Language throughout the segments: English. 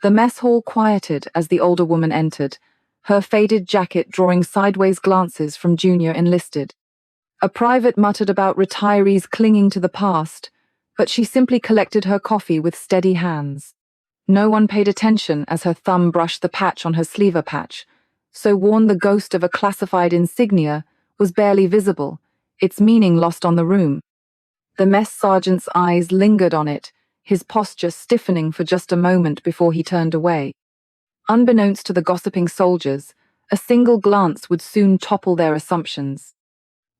The mess hall quieted as the older woman entered, her faded jacket drawing sideways glances from junior enlisted. A private muttered about retirees clinging to the past, but she simply collected her coffee with steady hands. No one paid attention as her thumb brushed the patch on her sleeve patch, so worn the ghost of a classified insignia was barely visible, its meaning lost on the room. The mess sergeant's eyes lingered on it, his posture stiffening for just a moment before he turned away. Unbeknownst to the gossiping soldiers, a single glance would soon topple their assumptions.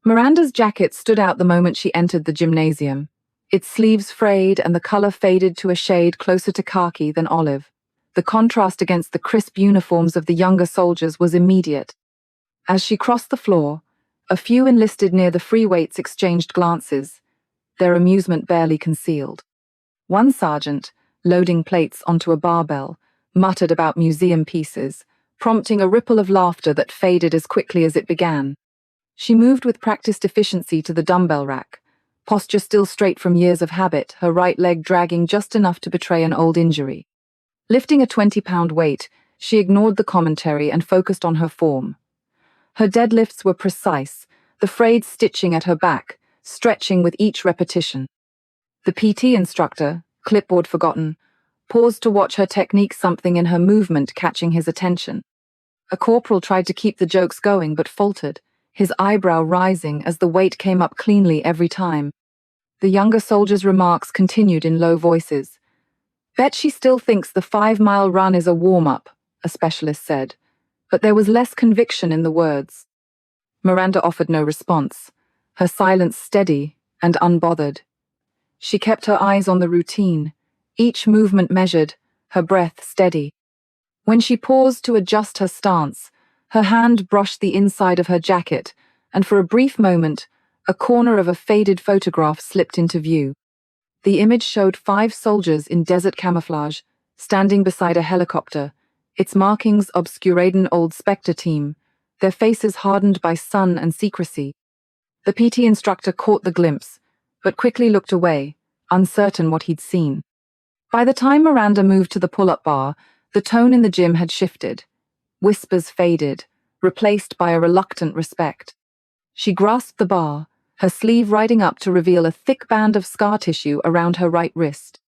Miranda's jacket stood out the moment she entered the gymnasium, its sleeves frayed and the color faded to a shade closer to khaki than olive. The contrast against the crisp uniforms of the younger soldiers was immediate. As she crossed the floor, a few enlisted near the free weights exchanged glances, their amusement barely concealed. One sergeant, loading plates onto a barbell, muttered about museum pieces, prompting a ripple of laughter that faded as quickly as it began. She moved with practiced efficiency to the dumbbell rack, posture still straight from years of habit, her right leg dragging just enough to betray an old injury. Lifting a 20-pound weight, she ignored the commentary and focused on her form. Her deadlifts were precise, the frayed stitching at her back, stretching with each repetition. The PT instructor, clipboard forgotten, paused to watch her technique, something in her movement catching his attention. A corporal tried to keep the jokes going but faltered, his eyebrow rising as the weight came up cleanly every time. The younger soldier's remarks continued in low voices. "Bet she still thinks the 5-mile run is a warm-up," a specialist said, but there was less conviction in the words. Miranda offered no response, her silence steady and unbothered. She kept her eyes on the routine, each movement measured, her breath steady. When she paused to adjust her stance, her hand brushed the inside of her jacket, and for a brief moment, a corner of a faded photograph slipped into view. The image showed 5 soldiers in desert camouflage, standing beside a helicopter, its markings obscured an old Spectre team, their faces hardened by sun and secrecy. The PT instructor caught the glimpse, but quickly looked away, uncertain what he'd seen. By the time Miranda moved to the pull-up bar, the tone in the gym had shifted. Whispers faded, replaced by a reluctant respect. She grasped the bar, her sleeve riding up to reveal a thick band of scar tissue around her right wrist.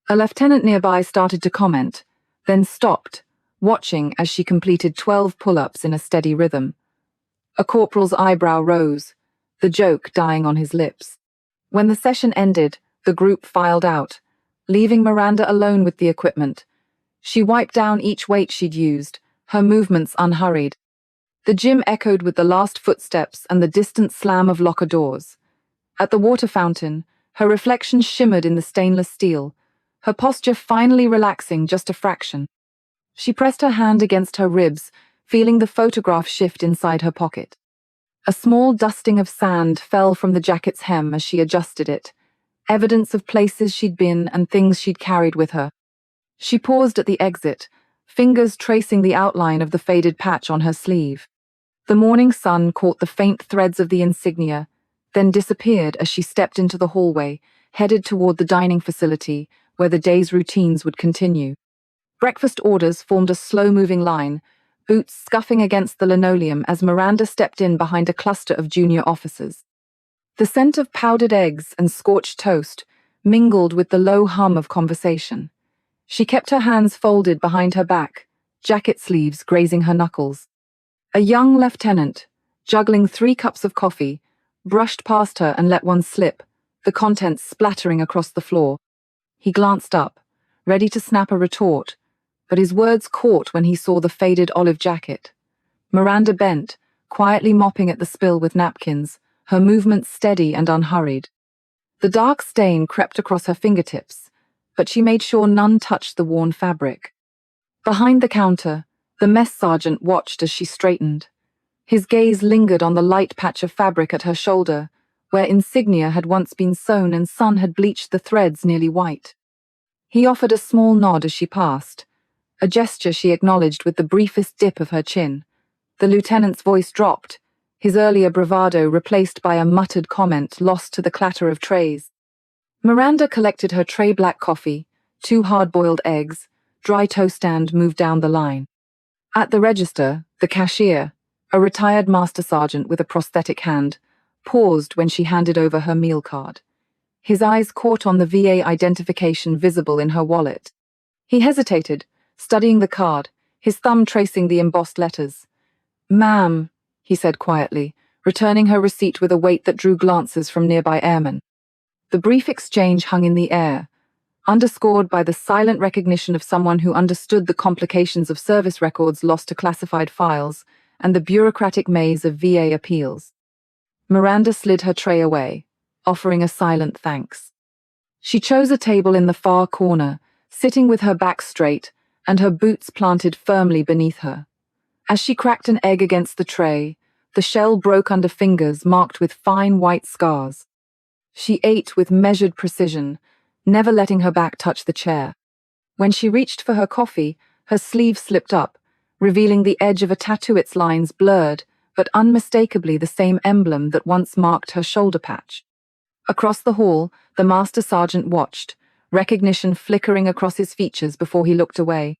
A lieutenant nearby started to comment, then stopped, watching as she completed 12 pull-ups in a steady rhythm. A corporal's eyebrow rose, the joke dying on his lips. When the session ended, the group filed out, leaving Miranda alone with the equipment. She wiped down each weight she'd used, her movements unhurried. The gym echoed with the last footsteps and the distant slam of locker doors. At the water fountain, her reflection shimmered in the stainless steel, her posture finally relaxing just a fraction. She pressed her hand against her ribs, feeling the photograph shift inside her pocket. A small dusting of sand fell from the jacket's hem as she adjusted it, evidence of places she'd been and things she'd carried with her. She paused at the exit, fingers tracing the outline of the faded patch on her sleeve. The morning sun caught the faint threads of the insignia, then disappeared as she stepped into the hallway, headed toward the dining facility where the day's routines would continue. Breakfast orders formed a slow-moving line, boots scuffing against the linoleum as Miranda stepped in behind a cluster of junior officers. The scent of powdered eggs and scorched toast mingled with the low hum of conversation. She kept her hands folded behind her back, jacket sleeves grazing her knuckles. A young lieutenant, juggling 3 cups of coffee, brushed past her and let one slip, the contents splattering across the floor. He glanced up, ready to snap a retort, but his words caught when he saw the faded olive jacket. Miranda bent, quietly mopping at the spill with napkins, her movements steady and unhurried. The dark stain crept across her fingertips, but she made sure none touched the worn fabric. Behind the counter, the mess sergeant watched as she straightened. His gaze lingered on the light patch of fabric at her shoulder, where insignia had once been sewn and sun had bleached the threads nearly white. He offered a small nod as she passed, a gesture she acknowledged with the briefest dip of her chin. The lieutenant's voice dropped, his earlier bravado replaced by a muttered comment lost to the clatter of trays. Miranda collected her tray black coffee, 2 hard-boiled eggs, dry toast stand moved down the line. At the register, the cashier, a retired master sergeant with a prosthetic hand, paused when she handed over her meal card. His eyes caught on the VA identification visible in her wallet. He hesitated, studying the card, his thumb tracing the embossed letters. "Ma'am," he said quietly, returning her receipt with a weight that drew glances from nearby airmen. The brief exchange hung in the air, underscored by the silent recognition of someone who understood the complications of service records lost to classified files and the bureaucratic maze of VA appeals. Miranda slid her tray away, offering a silent thanks. She chose a table in the far corner, sitting with her back straight and her boots planted firmly beneath her. As she cracked an egg against the tray, the shell broke under fingers marked with fine white scars. She ate with measured precision, never letting her back touch the chair. When she reached for her coffee, her sleeve slipped up, revealing the edge of a tattoo, its lines blurred, but unmistakably the same emblem that once marked her shoulder patch. Across the hall, the master sergeant watched, recognition flickering across his features before he looked away.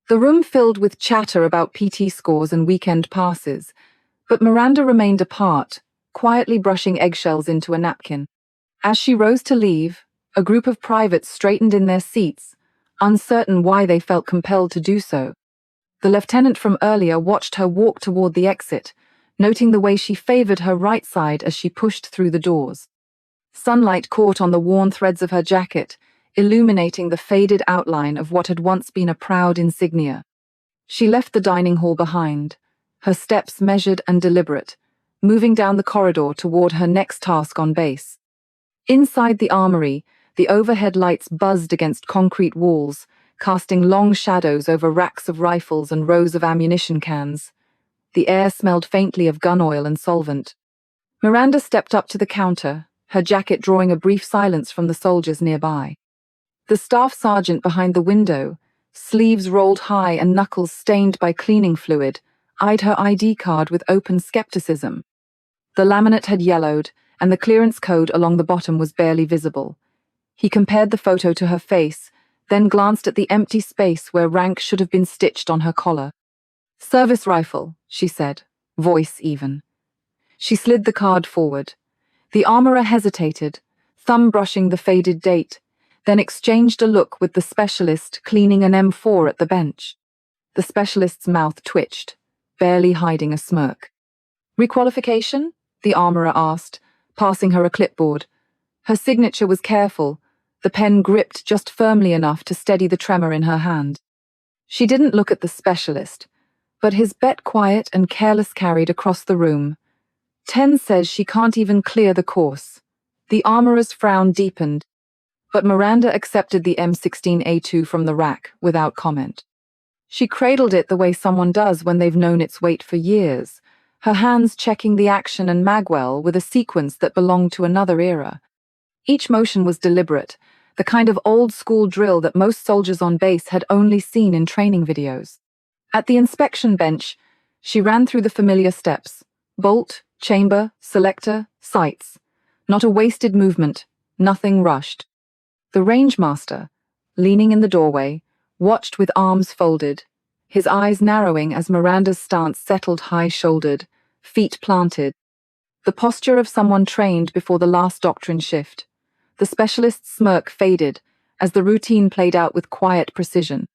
The room filled with chatter about PT scores and weekend passes, but Miranda remained apart, quietly brushing eggshells into a napkin. As she rose to leave, a group of privates straightened in their seats, uncertain why they felt compelled to do so. The lieutenant from earlier watched her walk toward the exit, noting the way she favored her right side as she pushed through the doors. Sunlight caught on the worn threads of her jacket, illuminating the faded outline of what had once been a proud insignia. She left the dining hall behind, her steps measured and deliberate, moving down the corridor toward her next task on base. Inside the armory, the overhead lights buzzed against concrete walls, casting long shadows over racks of rifles and rows of ammunition cans. The air smelled faintly of gun oil and solvent. Miranda stepped up to the counter, her jacket drawing a brief silence from the soldiers nearby. The staff sergeant behind the window, sleeves rolled high and knuckles stained by cleaning fluid, eyed her ID card with open skepticism. The laminate had yellowed, and the clearance code along the bottom was barely visible. He compared the photo to her face, then glanced at the empty space where rank should have been stitched on her collar. "Service rifle," she said, voice even. She slid the card forward. The armorer hesitated, thumb brushing the faded date, then exchanged a look with the specialist cleaning an M4 at the bench. The specialist's mouth twitched, barely hiding a smirk. "Requalification?" the armorer asked, passing her a clipboard. Her signature was careful, the pen gripped just firmly enough to steady the tremor in her hand. She didn't look at the specialist, but his bet quiet and careless carried across the room. "10 says she can't even clear the course." The armorer's frown deepened, but Miranda accepted the M16A2 from the rack without comment. She cradled it the way someone does when they've known its weight for years, her hands checking the action and magwell with a sequence that belonged to another era. Each motion was deliberate, the kind of old-school drill that most soldiers on base had only seen in training videos. At the inspection bench, she ran through the familiar steps: bolt, chamber, selector, sights. Not a wasted movement, nothing rushed. The rangemaster, leaning in the doorway, watched with arms folded, his eyes narrowing as Miranda's stance settled high-shouldered, feet planted. The posture of someone trained before the last doctrine shift. The specialist's smirk faded as the routine played out with quiet precision.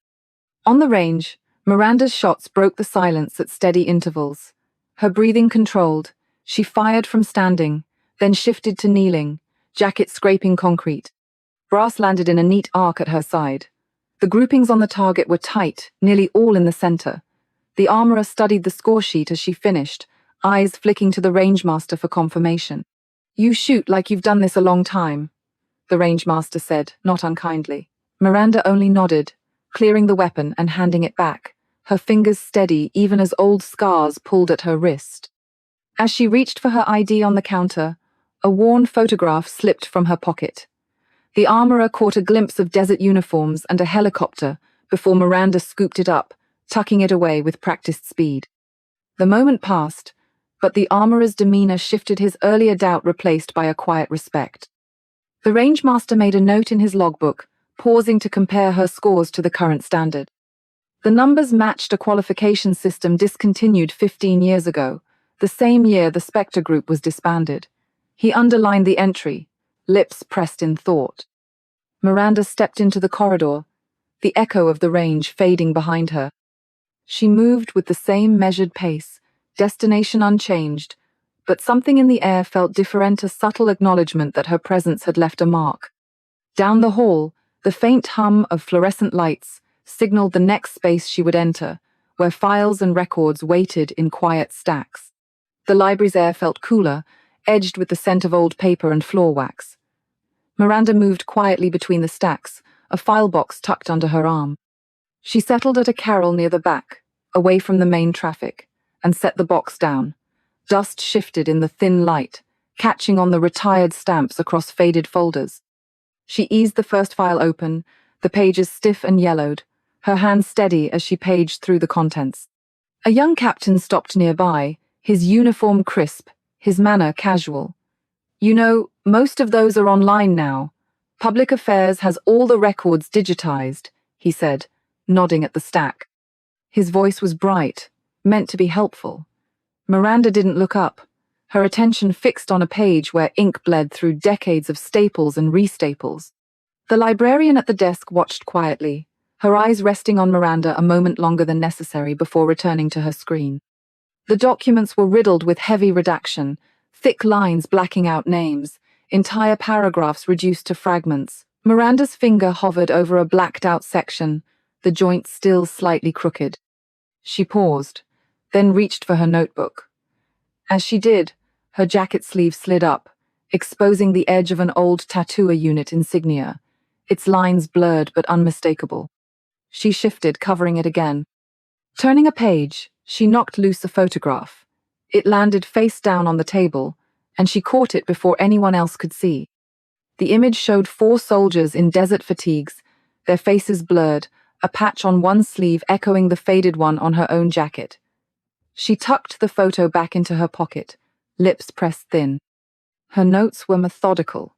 On the range, Miranda's shots broke the silence at steady intervals. Her breathing controlled, she fired from standing, then shifted to kneeling, jacket scraping concrete. Brass landed in a neat arc at her side. The groupings on the target were tight, nearly all in the center. The armorer studied the score sheet as she finished, eyes flicking to the rangemaster for confirmation. "You shoot like you've done this a long time," the rangemaster said, not unkindly. Miranda only nodded, clearing the weapon and handing it back, her fingers steady even as old scars pulled at her wrist. As she reached for her ID on the counter, a worn photograph slipped from her pocket. The armorer caught a glimpse of desert uniforms and a helicopter before Miranda scooped it up, tucking it away with practiced speed. The moment passed, but the armorer's demeanor shifted, his earlier doubt replaced by a quiet respect. The rangemaster made a note in his logbook, pausing to compare her scores to the current standard. The numbers matched a qualification system discontinued 15 years ago, the same year the Spectre Group was disbanded. He underlined the entry, lips pressed in thought. Miranda stepped into the corridor, the echo of the range fading behind her. She moved with the same measured pace, destination unchanged, but something in the air felt different, a subtle acknowledgement that her presence had left a mark. Down the hall, the faint hum of fluorescent lights signaled the next space she would enter, where files and records waited in quiet stacks. The library's air felt cooler, edged with the scent of old paper and floor wax. Miranda moved quietly between the stacks, a file box tucked under her arm. She settled at a carrel near the back, away from the main traffic, and set the box down. Dust shifted in the thin light, catching on the retired stamps across faded folders. She eased the first file open, the pages stiff and yellowed, her hand steady as she paged through the contents. A young captain stopped nearby, his uniform crisp, his manner casual. "You know, most of those are online now. Public Affairs has all the records digitized," he said, nodding at the stack. His voice was bright, meant to be helpful. Miranda didn't look up, her attention fixed on a page where ink bled through decades of staples and restaples. The librarian at the desk watched quietly, her eyes resting on Miranda a moment longer than necessary before returning to her screen. The documents were riddled with heavy redaction, thick lines blacking out names, entire paragraphs reduced to fragments. Miranda's finger hovered over a blacked-out section, the joint still slightly crooked. She paused, then reached for her notebook. As she did, her jacket sleeve slid up, exposing the edge of an old tattooer unit insignia, its lines blurred but unmistakable. She shifted, covering it again. Turning a page, she knocked loose a photograph. It landed face down on the table, and she caught it before anyone else could see. The image showed 4 soldiers in desert fatigues, their faces blurred, a patch on one sleeve echoing the faded one on her own jacket. She tucked the photo back into her pocket, lips pressed thin. Her notes were methodical.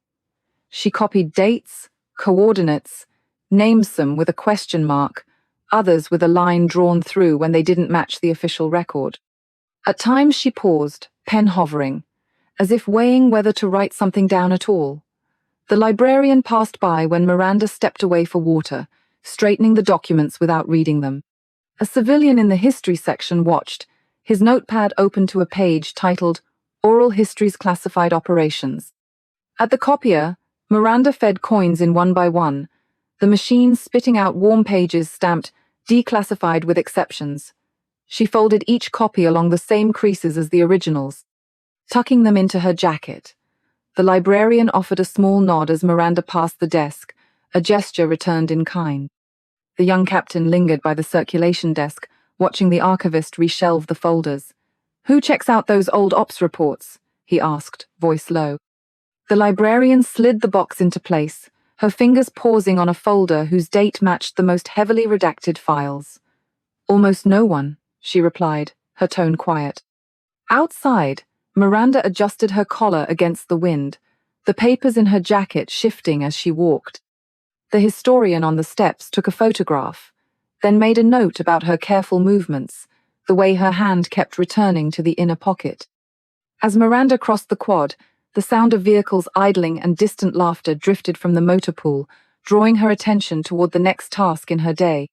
She copied dates, coordinates, named some with a question mark, others with a line drawn through when they didn't match the official record. At times she paused, pen hovering, as if weighing whether to write something down at all. The librarian passed by when Miranda stepped away for water, straightening the documents without reading them. A civilian in the history section watched, his notepad open to a page titled Oral Histories Classified Operations. At the copier, Miranda fed coins in one by one, the machine spitting out warm pages stamped declassified with exceptions. She folded each copy along the same creases as the originals, tucking them into her jacket. The librarian offered a small nod as Miranda passed the desk, a gesture returned in kind. The young captain lingered by the circulation desk, watching the archivist reshelve the folders. "Who checks out those old ops reports?" he asked, voice low. The librarian slid the box into place, her fingers pausing on a folder whose date matched the most heavily redacted files. "Almost no one," she replied, her tone quiet. Outside, Miranda adjusted her collar against the wind, the papers in her jacket shifting as she walked. The historian on the steps took a photograph, then made a note about her careful movements, the way her hand kept returning to the inner pocket. As Miranda crossed the quad, the sound of vehicles idling and distant laughter drifted from the motor pool, drawing her attention toward the next task in her day.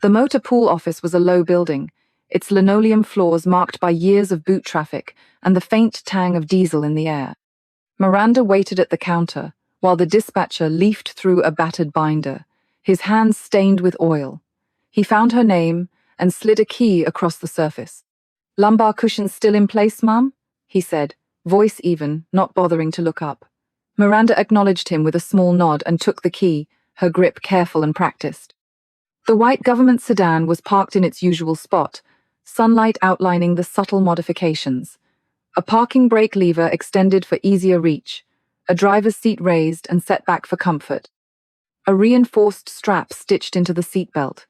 The motor pool office was a low building, its linoleum floors marked by years of boot traffic and the faint tang of diesel in the air. Miranda waited at the counter, while the dispatcher leafed through a battered binder, his hands stained with oil. He found her name and slid a key across the surface. "Lumbar cushions still in place, ma'am?" he said, voice even, not bothering to look up. Miranda acknowledged him with a small nod and took the key, her grip careful and practiced. The white government sedan was parked in its usual spot, sunlight outlining the subtle modifications. A parking brake lever extended for easier reach, a driver's seat raised and set back for comfort. A reinforced strap stitched into the seatbelt.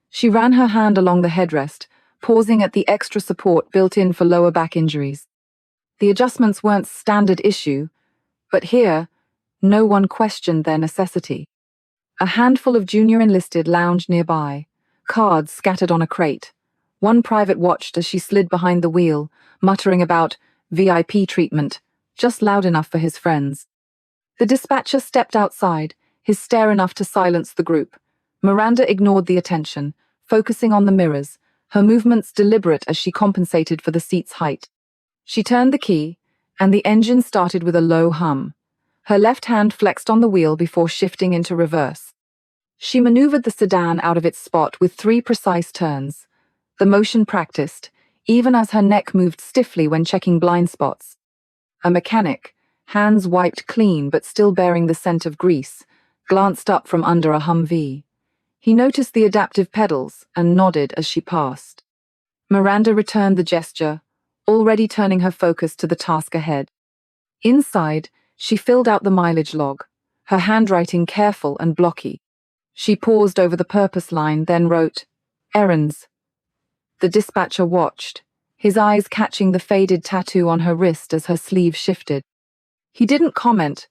She ran her hand along the headrest, pausing at the extra support built in for lower back injuries. The adjustments weren't standard issue, but here, no one questioned their necessity. A handful of junior enlisted lounged nearby, cards scattered on a crate. One private watched as she slid behind the wheel, muttering about VIP treatment, just loud enough for his friends. The dispatcher stepped outside, his stare enough to silence the group. Miranda ignored the attention, focusing on the mirrors, her movements deliberate as she compensated for the seat's height. She turned the key, and the engine started with a low hum. Her left hand flexed on the wheel before shifting into reverse. She maneuvered the sedan out of its spot with 3 precise turns, the motion practiced, even as her neck moved stiffly when checking blind spots. A mechanic, hands wiped clean but still bearing the scent of grease, glanced up from under a Humvee. He noticed the adaptive pedals and nodded as she passed. Miranda returned the gesture, already turning her focus to the task ahead. Inside, she filled out the mileage log, her handwriting careful and blocky. She paused over the purpose line, then wrote, "Errands." The dispatcher watched, his eyes catching the faded tattoo on her wrist as her sleeve shifted. He didn't comment,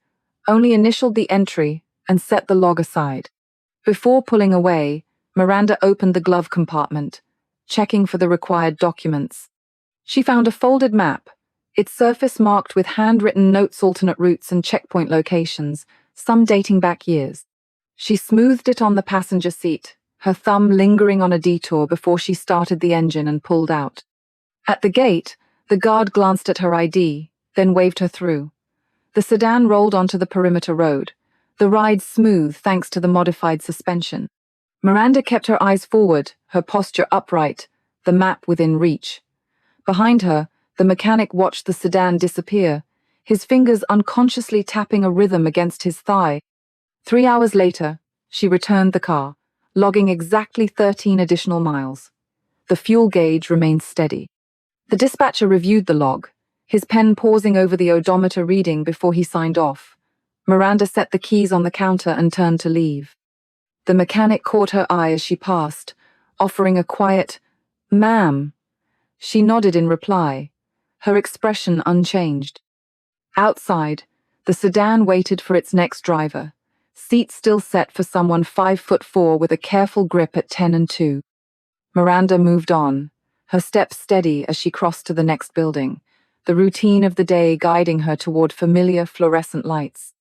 only initialed the entry and set the log aside. Before pulling away, Miranda opened the glove compartment, checking for the required documents. She found a folded map, its surface marked with handwritten notes, alternate routes and checkpoint locations, some dating back years. She smoothed it on the passenger seat, her thumb lingering on a detour before she started the engine and pulled out. At the gate, the guard glanced at her ID, then waved her through. The sedan rolled onto the perimeter road, the ride smooth thanks to the modified suspension. Miranda kept her eyes forward, her posture upright, the map within reach. Behind her, the mechanic watched the sedan disappear, his fingers unconsciously tapping a rhythm against his thigh. 3 hours later, she returned the car, logging exactly 13 additional miles. The fuel gauge remained steady. The dispatcher reviewed the log, his pen pausing over the odometer reading before he signed off. Miranda set the keys on the counter and turned to leave. The mechanic caught her eye as she passed, offering a quiet, "Ma'am." She nodded in reply, her expression unchanged. Outside, the sedan waited for its next driver, seat still set for someone 5'4" with a careful grip at 10 and 2. Miranda moved on, her steps steady as she crossed to the next building, the routine of the day guiding her toward familiar fluorescent lights.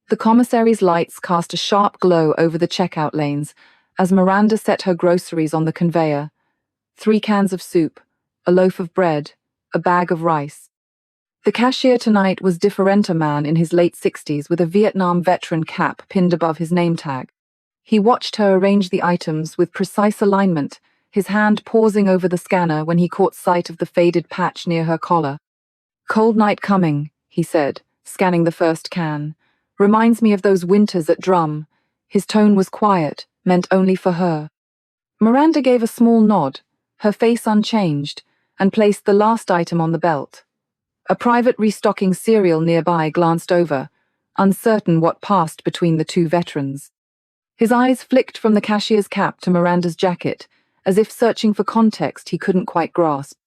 The commissary's lights cast a sharp glow over the checkout lanes as Miranda set her groceries on the conveyor. 3 cans of soup, a loaf of bread, a bag of rice. The cashier tonight was different, a man in his late 60s with a Vietnam veteran cap pinned above his name tag. He watched her arrange the items with precise alignment, his hand pausing over the scanner when he caught sight of the faded patch near her collar. "Cold night coming," he said, scanning the first can. "Reminds me of those winters at Drum." His tone was quiet, meant only for her. Miranda gave a small nod, her face unchanged, and placed the last item on the belt. A private restocking cereal nearby glanced over, uncertain what passed between the 2 veterans. His eyes flicked from the cashier's cap to Miranda's jacket, as if searching for context he couldn't quite grasp.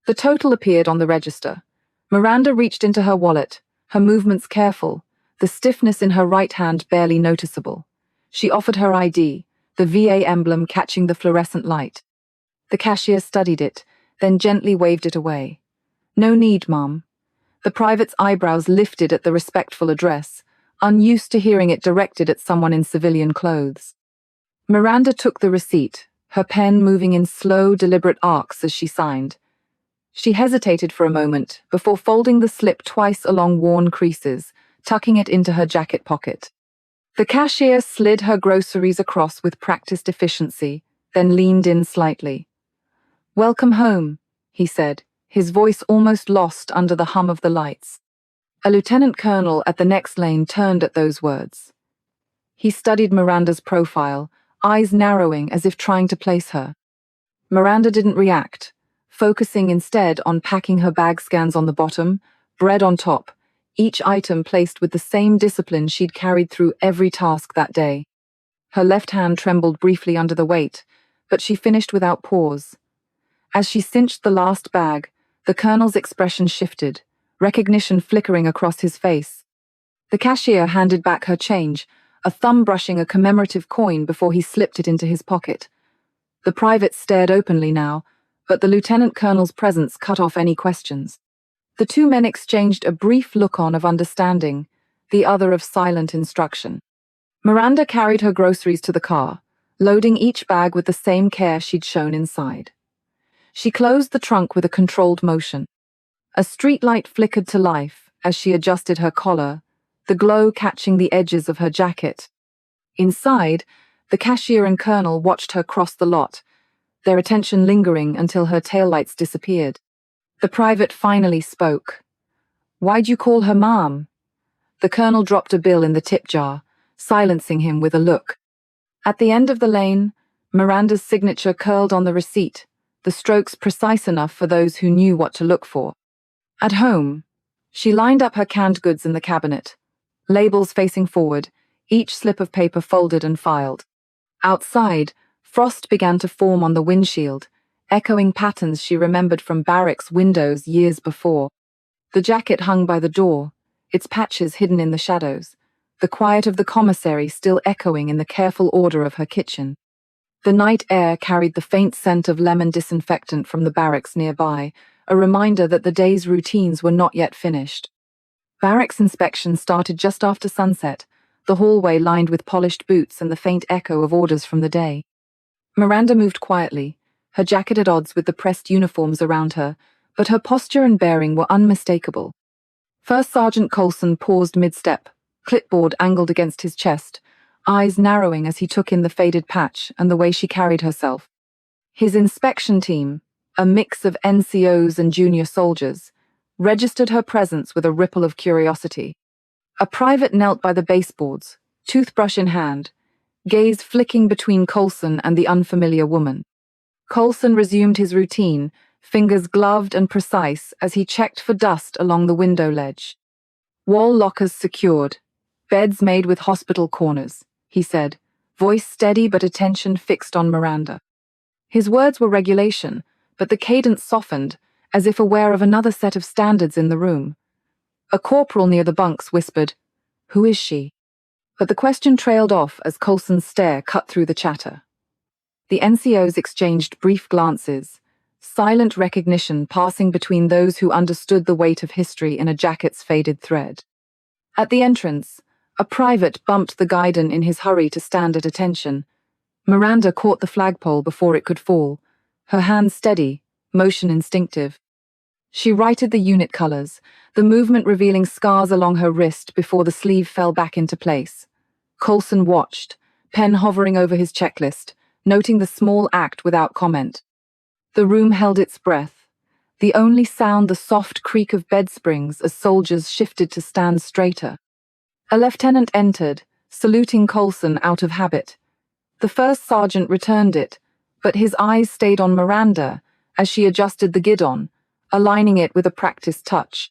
The total appeared on the register. Miranda reached into her wallet, her movements careful, the stiffness in her right hand barely noticeable. She offered her ID, the VA emblem catching the fluorescent light. The cashier studied it, then gently waved it away. "No need, Mom." The private's eyebrows lifted at the respectful address, unused to hearing it directed at someone in civilian clothes. Miranda took the receipt, her pen moving in slow, deliberate arcs as she signed. She hesitated for a moment before folding the slip twice along worn creases, tucking it into her jacket pocket. The cashier slid her groceries across with practiced efficiency, then leaned in slightly. "Welcome home," he said, his voice almost lost under the hum of the lights. A lieutenant colonel at the next lane turned at those words. He studied Miranda's profile, eyes narrowing as if trying to place her. Miranda didn't react, focusing instead on packing her bag scans on the bottom, bread on top, each item placed with the same discipline she'd carried through every task that day. Her left hand trembled briefly under the weight, but she finished without pause. As she cinched the last bag, the colonel's expression shifted, recognition flickering across his face. The cashier handed back her change, a thumb brushing a commemorative coin before he slipped it into his pocket. The private stared openly now, but the lieutenant colonel's presence cut off any questions. The two men exchanged a brief look-on of understanding, the other of silent instruction. Miranda carried her groceries to the car, loading each bag with the same care she'd shown inside. She closed the trunk with a controlled motion. A streetlight flickered to life as she adjusted her collar, the glow catching the edges of her jacket. Inside, the cashier and colonel watched her cross the lot, their attention lingering until her taillights disappeared. The private finally spoke. "Why'd you call her Mom?" The colonel dropped a bill in the tip jar, silencing him with a look. At the end of the lane, Miranda's signature curled on the receipt, the strokes precise enough for those who knew what to look for. At home, she lined up her canned goods in the cabinet, labels facing forward, each slip of paper folded and filed. Outside, frost began to form on the windshield, echoing patterns she remembered from Barracks windows years before. The jacket hung by the door, its patches hidden in the shadows, the quiet of the commissary still echoing in the careful order of her kitchen. The night air carried the faint scent of lemon disinfectant from the barracks nearby, a reminder that the day's routines were not yet finished. Barracks inspection started just after sunset, the hallway lined with polished boots and the faint echo of orders from the day. Miranda moved quietly, her jacket at odds with the pressed uniforms around her, but her posture and bearing were unmistakable. First Sergeant Coulson paused mid-step, clipboard angled against his chest, eyes narrowing as he took in the faded patch and the way she carried herself. His inspection team, a mix of NCOs and junior soldiers, registered her presence with a ripple of curiosity. A private knelt by the baseboards, toothbrush in hand, gaze flicking between Coulson and the unfamiliar woman. Coulson resumed his routine, fingers gloved and precise as he checked for dust along the window ledge. "Wall lockers secured. Beds made with hospital corners," he said, voice steady but attention fixed on Miranda. His words were regulation, but the cadence softened, as if aware of another set of standards in the room. A corporal near the bunks whispered, "Who is she?" But the question trailed off as Coulson's stare cut through the chatter. The NCOs exchanged brief glances, silent recognition passing between those who understood the weight of history in a jacket's faded thread. At the entrance, a private bumped the guidon in his hurry to stand at attention. Miranda caught the flagpole before it could fall, her hand steady, motion instinctive. She righted the unit colors, the movement revealing scars along her wrist before the sleeve fell back into place. Coulson watched, pen hovering over his checklist, noting the small act without comment. The room held its breath, the only sound the soft creak of bed springs as soldiers shifted to stand straighter. A lieutenant entered, saluting Coulson out of habit. The first sergeant returned it, but his eyes stayed on Miranda as she adjusted the guidon, aligning it with a practiced touch.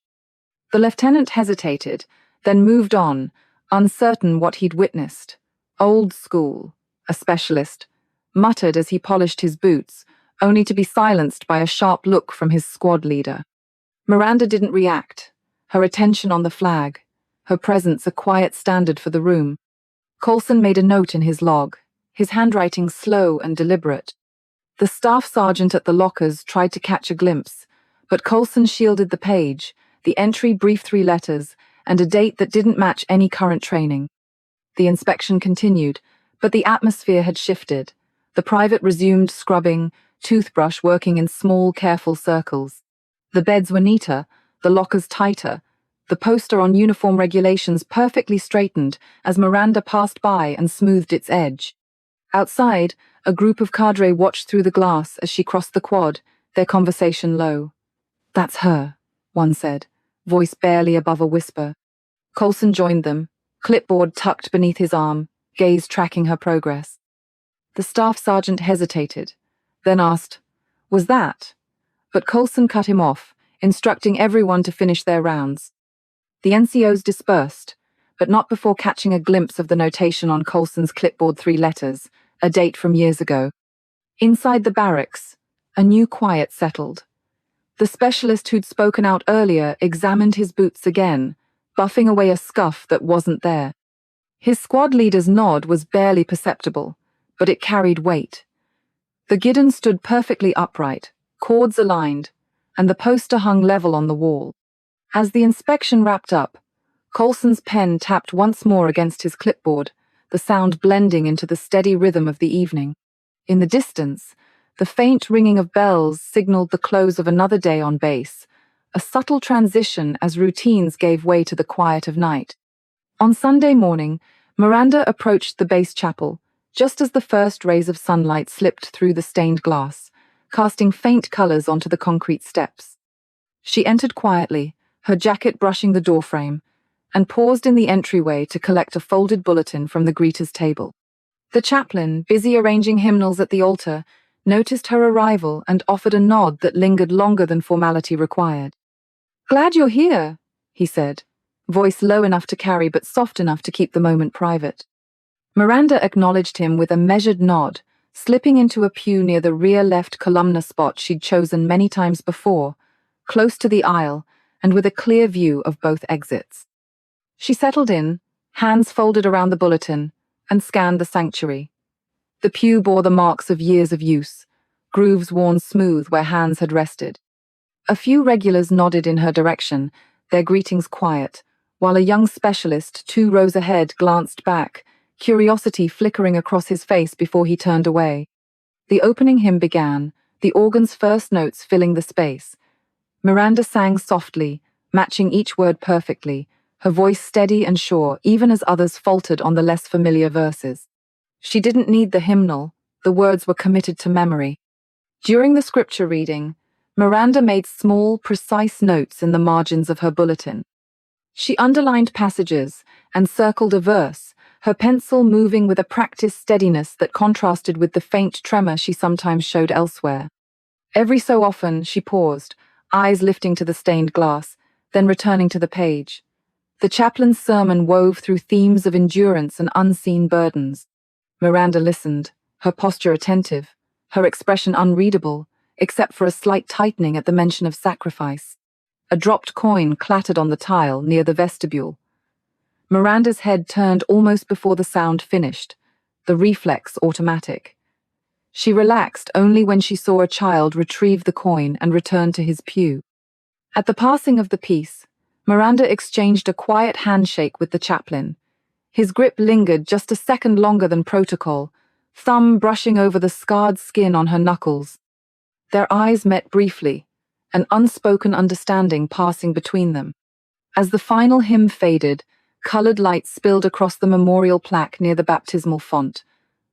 The lieutenant hesitated, then moved on, uncertain what he'd witnessed. "Old school," a specialist, muttered as he polished his boots, only to be silenced by a sharp look from his squad leader. Miranda didn't react, her attention on the flag, her presence a quiet standard for the room. Coulson made a note in his log, his handwriting slow and deliberate. The staff sergeant at the lockers tried to catch a glimpse, but Coulson shielded the page, the entry brief 3 letters, and a date that didn't match any current training. The inspection continued, but the atmosphere had shifted. The private resumed scrubbing, toothbrush working in small, careful circles. The beds were neater, the lockers tighter, the poster on uniform regulations perfectly straightened as Miranda passed by and smoothed its edge. Outside, a group of cadre watched through the glass as she crossed the quad, their conversation low. "That's her," one said, voice barely above a whisper. Coulson joined them, clipboard tucked beneath his arm, gaze tracking her progress. The staff sergeant hesitated, then asked, "Was that?" But Coulson cut him off, instructing everyone to finish their rounds. The NCOs dispersed, but not before catching a glimpse of the notation on Coulson's clipboard 3 letters, a date from years ago. Inside the barracks, a new quiet settled. The specialist who'd spoken out earlier examined his boots again, buffing away a scuff that wasn't there. His squad leader's nod was barely perceptible, but it carried weight. The guidon stood perfectly upright, cords aligned, and the poster hung level on the wall. As the inspection wrapped up, Coulson's pen tapped once more against his clipboard, the sound blending into the steady rhythm of the evening. In the distance, the faint ringing of bells signaled the close of another day on base, a subtle transition as routines gave way to the quiet of night. On Sunday morning, Miranda approached the base chapel, just as the first rays of sunlight slipped through the stained glass, casting faint colors onto the concrete steps. She entered quietly, her jacket brushing the doorframe, and paused in the entryway to collect a folded bulletin from the greeter's table. The chaplain, busy arranging hymnals at the altar, noticed her arrival and offered a nod that lingered longer than formality required. "Glad you're here," he said, voice low enough to carry but soft enough to keep the moment private. Miranda acknowledged him with a measured nod, slipping into a pew near the rear left columnar spot she'd chosen many times before, close to the aisle and with a clear view of both exits. She settled in, hands folded around the bulletin, and scanned the sanctuary. The pew bore the marks of years of use, grooves worn smooth where hands had rested. A few regulars nodded in her direction, their greetings quiet, while a young specialist 2 rows ahead glanced back, curiosity flickering across his face before he turned away. The opening hymn began, the organ's first notes filling the space. Miranda sang softly, matching each word perfectly, her voice steady and sure even as others faltered on the less familiar verses. She didn't need the hymnal, the words were committed to memory. During the scripture reading, Miranda made small, precise notes in the margins of her bulletin. She underlined passages and circled a verse, her pencil moving with a practiced steadiness that contrasted with the faint tremor she sometimes showed elsewhere. Every so often, she paused, eyes lifting to the stained glass, then returning to the page. The chaplain's sermon wove through themes of endurance and unseen burdens. Miranda listened, her posture attentive, her expression unreadable, except for a slight tightening at the mention of sacrifice. A dropped coin clattered on the tile near the vestibule. Miranda's head turned almost before the sound finished, the reflex automatic. She relaxed only when she saw a child retrieve the coin and return to his pew. At the passing of the piece, Miranda exchanged a quiet handshake with the chaplain. His grip lingered just a second longer than protocol, thumb brushing over the scarred skin on her knuckles. Their eyes met briefly, an unspoken understanding passing between them. As the final hymn faded, colored light spilled across the memorial plaque near the baptismal font.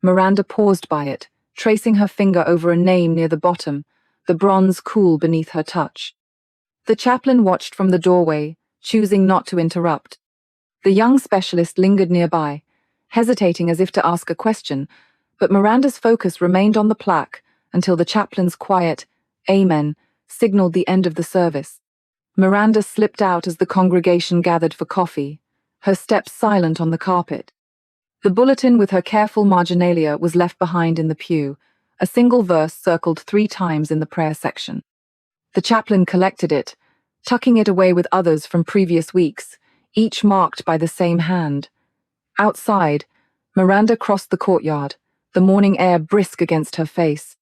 Miranda paused by it, tracing her finger over a name near the bottom, the bronze cool beneath her touch. The chaplain watched from the doorway, choosing not to interrupt. The young specialist lingered nearby, hesitating as if to ask a question, but Miranda's focus remained on the plaque until the chaplain's quiet "Amen" signaled the end of the service. Miranda slipped out as the congregation gathered for coffee, her steps silent on the carpet. The bulletin with her careful marginalia was left behind in the pew, a single verse circled 3 times in the prayer section. The chaplain collected it, tucking it away with others from previous weeks, each marked by the same hand. Outside, Miranda crossed the courtyard, the morning air brisk against her face.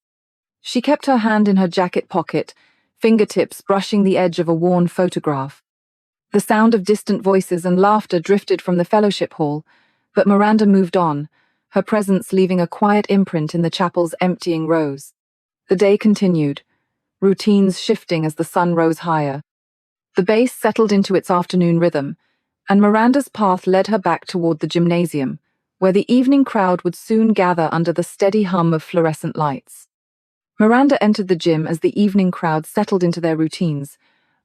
She kept her hand in her jacket pocket, fingertips brushing the edge of a worn photograph. The sound of distant voices and laughter drifted from the fellowship hall, but Miranda moved on, her presence leaving a quiet imprint in the chapel's emptying rows. The day continued, routines shifting as the sun rose higher. The base settled into its afternoon rhythm, and Miranda's path led her back toward the gymnasium, where the evening crowd would soon gather under the steady hum of fluorescent lights. Miranda entered the gym as the evening crowd settled into their routines,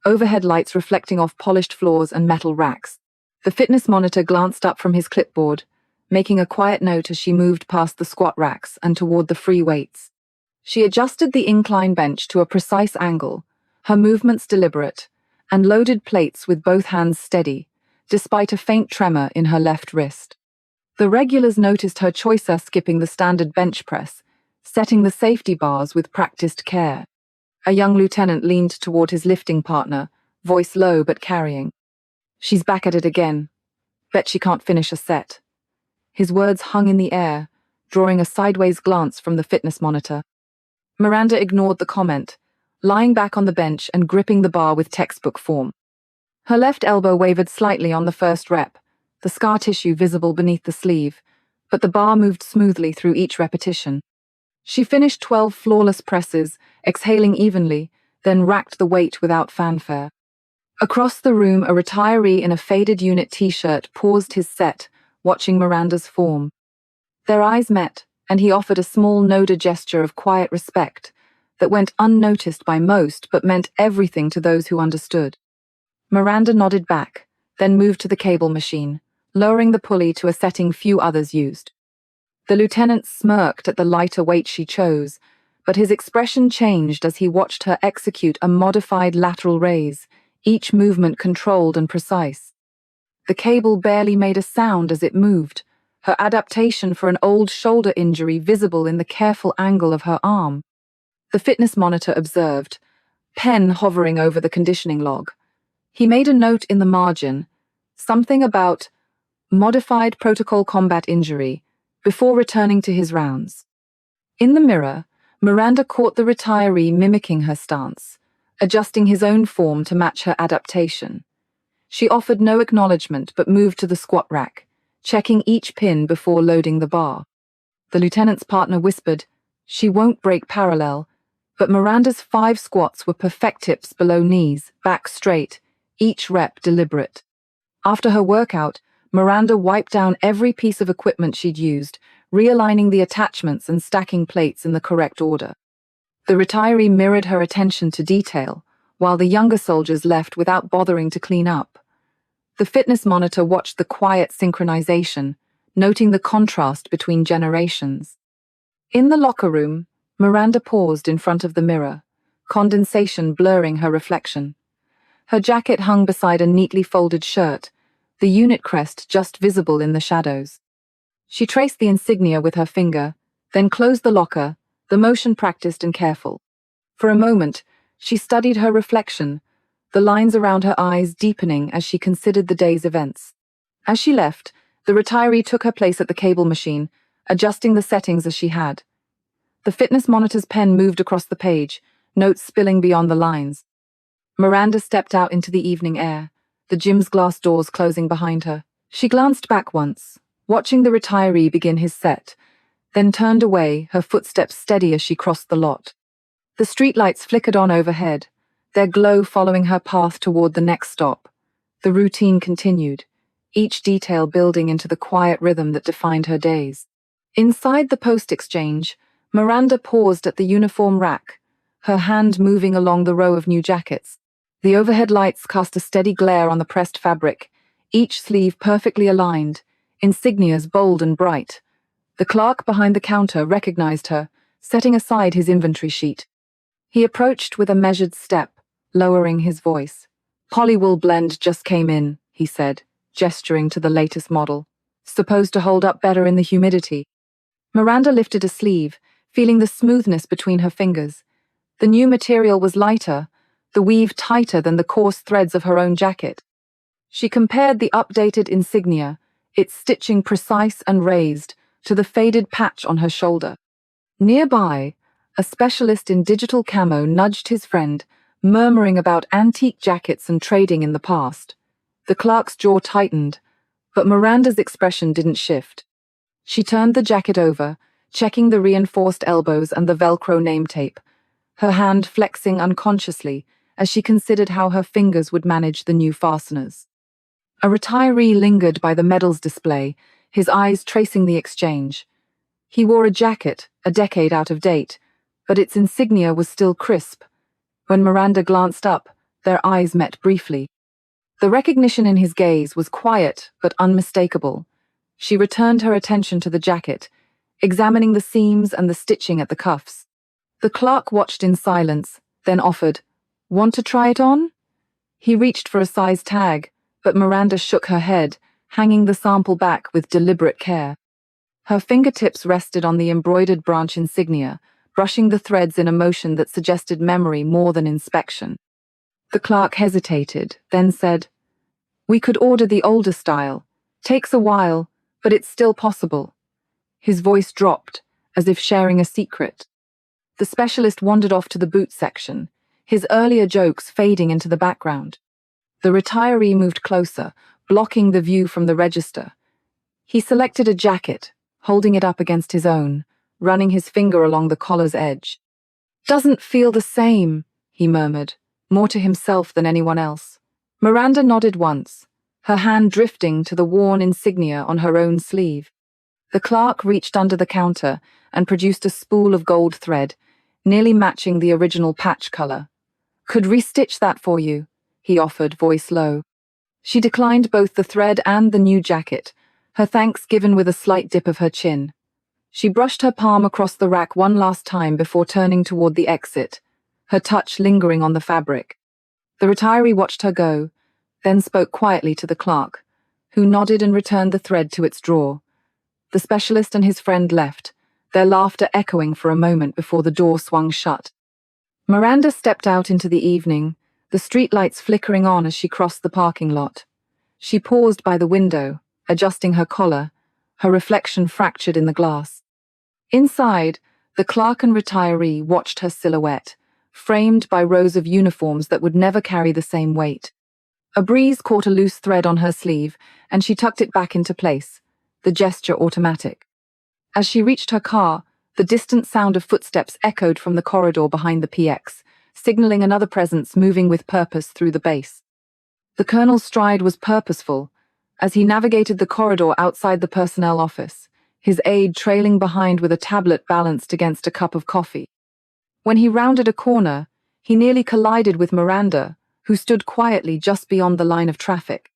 overhead lights reflecting off polished floors and metal racks. The fitness monitor glanced up from his clipboard, making a quiet note as she moved past the squat racks and toward the free weights. She adjusted the incline bench to a precise angle, her movements deliberate, and loaded plates with both hands steady, despite a faint tremor in her left wrist. The regulars noticed her choicer skipping the standard bench press, setting the safety bars with practiced care. A young lieutenant leaned toward his lifting partner, voice low but carrying. "She's back at it again. Bet she can't finish a set." His words hung in the air, drawing a sideways glance from the fitness monitor. Miranda ignored the comment, lying back on the bench and gripping the bar with textbook form. Her left elbow wavered slightly on the first rep, the scar tissue visible beneath the sleeve, but the bar moved smoothly through each repetition. She finished 12 flawless presses, exhaling evenly, then racked the weight without fanfare. Across the room, a retiree in a faded unit t-shirt paused his set, watching Miranda's form. Their eyes met, and he offered a small nod gesture of quiet respect that went unnoticed by most but meant everything to those who understood. Miranda nodded back, then moved to the cable machine, lowering the pulley to a setting few others used. The lieutenant smirked at the lighter weight she chose, but his expression changed as he watched her execute a modified lateral raise, each movement controlled and precise. The cable barely made a sound as it moved, her adaptation for an old shoulder injury visible in the careful angle of her arm. The fitness monitor observed, pen hovering over the conditioning log. He made a note in the margin, something about modified protocol combat injury, before returning to his rounds. In the mirror, Miranda caught the retiree mimicking her stance, adjusting his own form to match her adaptation. She offered no acknowledgement but moved to the squat rack, checking each pin before loading the bar. The lieutenant's partner whispered, "She won't break parallel," but Miranda's 5 squats were perfect hips below knees, back straight, each rep deliberate. After her workout, Miranda wiped down every piece of equipment she'd used, realigning the attachments and stacking plates in the correct order. The retiree mirrored her attention to detail, while the younger soldiers left without bothering to clean up. The fitness monitor watched the quiet synchronization, noting the contrast between generations. In the locker room, Miranda paused in front of the mirror, condensation blurring her reflection. Her jacket hung beside a neatly folded shirt, the unit crest just visible in the shadows. She traced the insignia with her finger, then closed the locker, the motion practiced and careful. For a moment, she studied her reflection, the lines around her eyes deepening as she considered the day's events. As she left, the retiree took her place at the cable machine, adjusting the settings as she had. The fitness monitor's pen moved across the page, notes spilling beyond the lines. Miranda stepped out into the evening air, the gym's glass doors closing behind her. She glanced back once, watching the retiree begin his set, then turned away, her footsteps steady as she crossed the lot. The streetlights flickered on overhead, their glow following her path toward the next stop. The routine continued, each detail building into the quiet rhythm that defined her days. Inside the post exchange, Miranda paused at the uniform rack, her hand moving along the row of new jackets. The overhead lights cast a steady glare on the pressed fabric, each sleeve perfectly aligned, insignias bold and bright. The clerk behind the counter recognized her, setting aside his inventory sheet. He approached with a measured step, lowering his voice. "Polywool blend just came in," he said, gesturing to the latest model. "Supposed to hold up better in the humidity." Miranda lifted a sleeve, feeling the smoothness between her fingers. The new material was lighter, the weave tighter than the coarse threads of her own jacket. She compared the updated insignia, its stitching precise and raised, to the faded patch on her shoulder. Nearby, a specialist in digital camo nudged his friend, murmuring about antique jackets and trading in the past. The clerk's jaw tightened, but Miranda's expression didn't shift. She turned the jacket over, checking the reinforced elbows and the Velcro name tape, her hand flexing unconsciously as she considered how her fingers would manage the new fasteners. A retiree lingered by the medals display, his eyes tracing the exchange. He wore a jacket, a decade out of date, but its insignia was still crisp. When Miranda glanced up, their eyes met briefly. The recognition in his gaze was quiet but unmistakable. She returned her attention to the jacket, examining the seams and the stitching at the cuffs. The clerk watched in silence, then offered, "Want to try it on?" He reached for a size tag, but Miranda shook her head, hanging the sample back with deliberate care. Her fingertips rested on the embroidered branch insignia, brushing the threads in a motion that suggested memory more than inspection. The clerk hesitated, then said, "We could order the older style. Takes a while, But it's still possible. His voice dropped, as if sharing a secret. The specialist wandered off to the boot section, his earlier jokes fading into the background. The retiree moved closer, blocking the view from the register. He selected a jacket, holding it up against his own, running his finger along the collar's edge. "Doesn't feel the same," he murmured, more to himself than anyone else. Miranda nodded once, her hand drifting to the worn insignia on her own sleeve. The clerk reached under the counter and produced a spool of gold thread, nearly matching the original patch color. "Could restitch that for you," he offered, voice low. She declined both the thread and the new jacket, her thanks given with a slight dip of her chin. She brushed her palm across the rack one last time before turning toward the exit, her touch lingering on the fabric. The retiree watched her go, then spoke quietly to the clerk, who nodded and returned the thread to its drawer. The specialist and his friend left, their laughter echoing for a moment before the door swung shut. Miranda stepped out into the evening, the streetlights flickering on as she crossed the parking lot. She paused by the window, adjusting her collar, her reflection fractured in the glass. Inside, the clerk and retiree watched her silhouette, framed by rows of uniforms that would never carry the same weight. A breeze caught a loose thread on her sleeve, and she tucked it back into place, the gesture automatic. As she reached her car, the distant sound of footsteps echoed from the corridor behind the PX, signaling another presence moving with purpose through the base. The colonel's stride was purposeful, as he navigated the corridor outside the personnel office, his aide trailing behind with a tablet balanced against a cup of coffee. When he rounded a corner, he nearly collided with Miranda, who stood quietly just beyond the line of traffic.